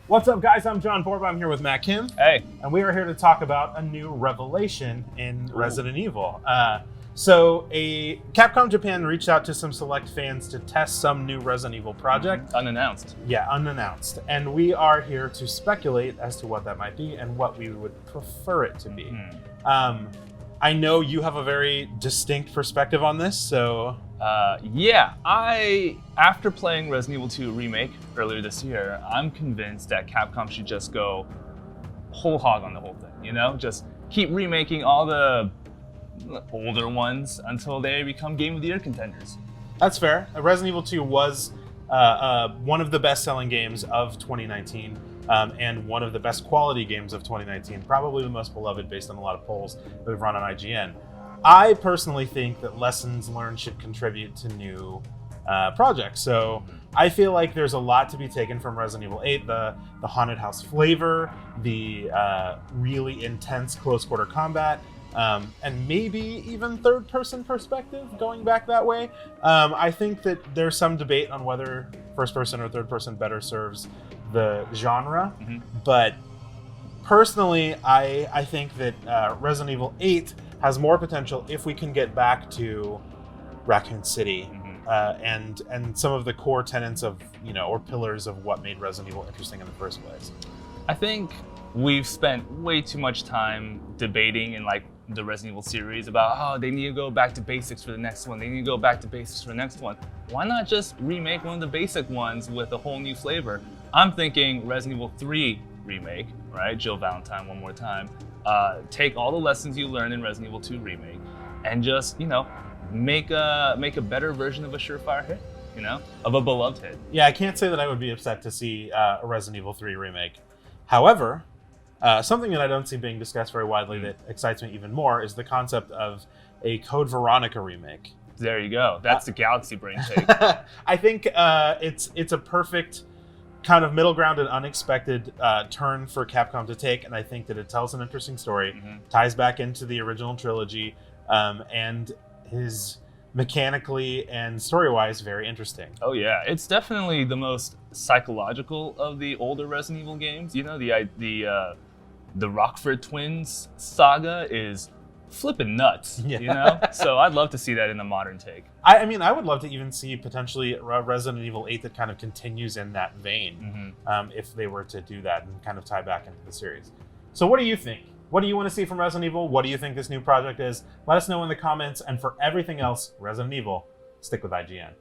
What's up, guys? I'm John Borba. I'm here with Matt Kim. Hey. And we are here to talk about a new revelation in Resident Evil. Capcom Japan reached out to some select fans to test some new Resident Evil project. Unannounced. Yeah, unannounced. And we are here to speculate as to what that might be and what we would prefer it to be. I know you have a very distinct perspective on this, so... After playing Resident Evil 2 Remake earlier this year, I'm convinced that Capcom should just go whole hog on the whole thing, you know? Just keep remaking all the older ones until they become Game of the Year contenders. That's fair. Resident Evil 2 was one of the best-selling games of 2019 and one of the best quality games of 2019, probably the most beloved based on a lot of polls that we've run on IGN. I personally think that lessons learned should contribute to new projects. So I feel like there's a lot to be taken from Resident Evil 8, the haunted house flavor, the really intense close quarter combat, and maybe even third person perspective going back that way. I think that there's some debate on whether first person or third person better serves the genre, but personally I think that Resident Evil 8 has more potential if we can get back to Raccoon City and some of the core tenets of, or pillars of what made Resident Evil interesting in the first place. I think we've spent way too much time debating in the Resident Evil series about, they need to go back to basics for the next one. They need to go back to basics for the next one. Why not just remake one of the basic ones with a whole new flavor? I'm thinking Resident Evil 3 Remake, right? Jill Valentine one more time. Take all the lessons you learned in Resident Evil 2 Remake and just, make a better version of a surefire hit, of a beloved hit. Yeah, I can't say that I would be upset to see a Resident Evil 3 Remake. However, something that I don't see being discussed very widely that excites me even more is the concept of a Code Veronica remake. There you go. That's the Galaxy Brain take. I think it's a perfect kind of middle ground and unexpected turn for Capcom to take, and I think that it tells an interesting story, ties back into the original trilogy, and is mechanically and story-wise very interesting. Oh yeah, it's definitely the most psychological of the older Resident Evil games. The Rockford Twins saga is flipping nuts, So I'd love to see that in the modern take. I mean, I would love to even see potentially Resident Evil 8 that kind of continues in that vein, if they were to do that and kind of tie back into the series. So what do you think? What do you want to see from Resident Evil? What do you think this new project is? Let us know in the comments, and for everything else Resident Evil, stick with IGN.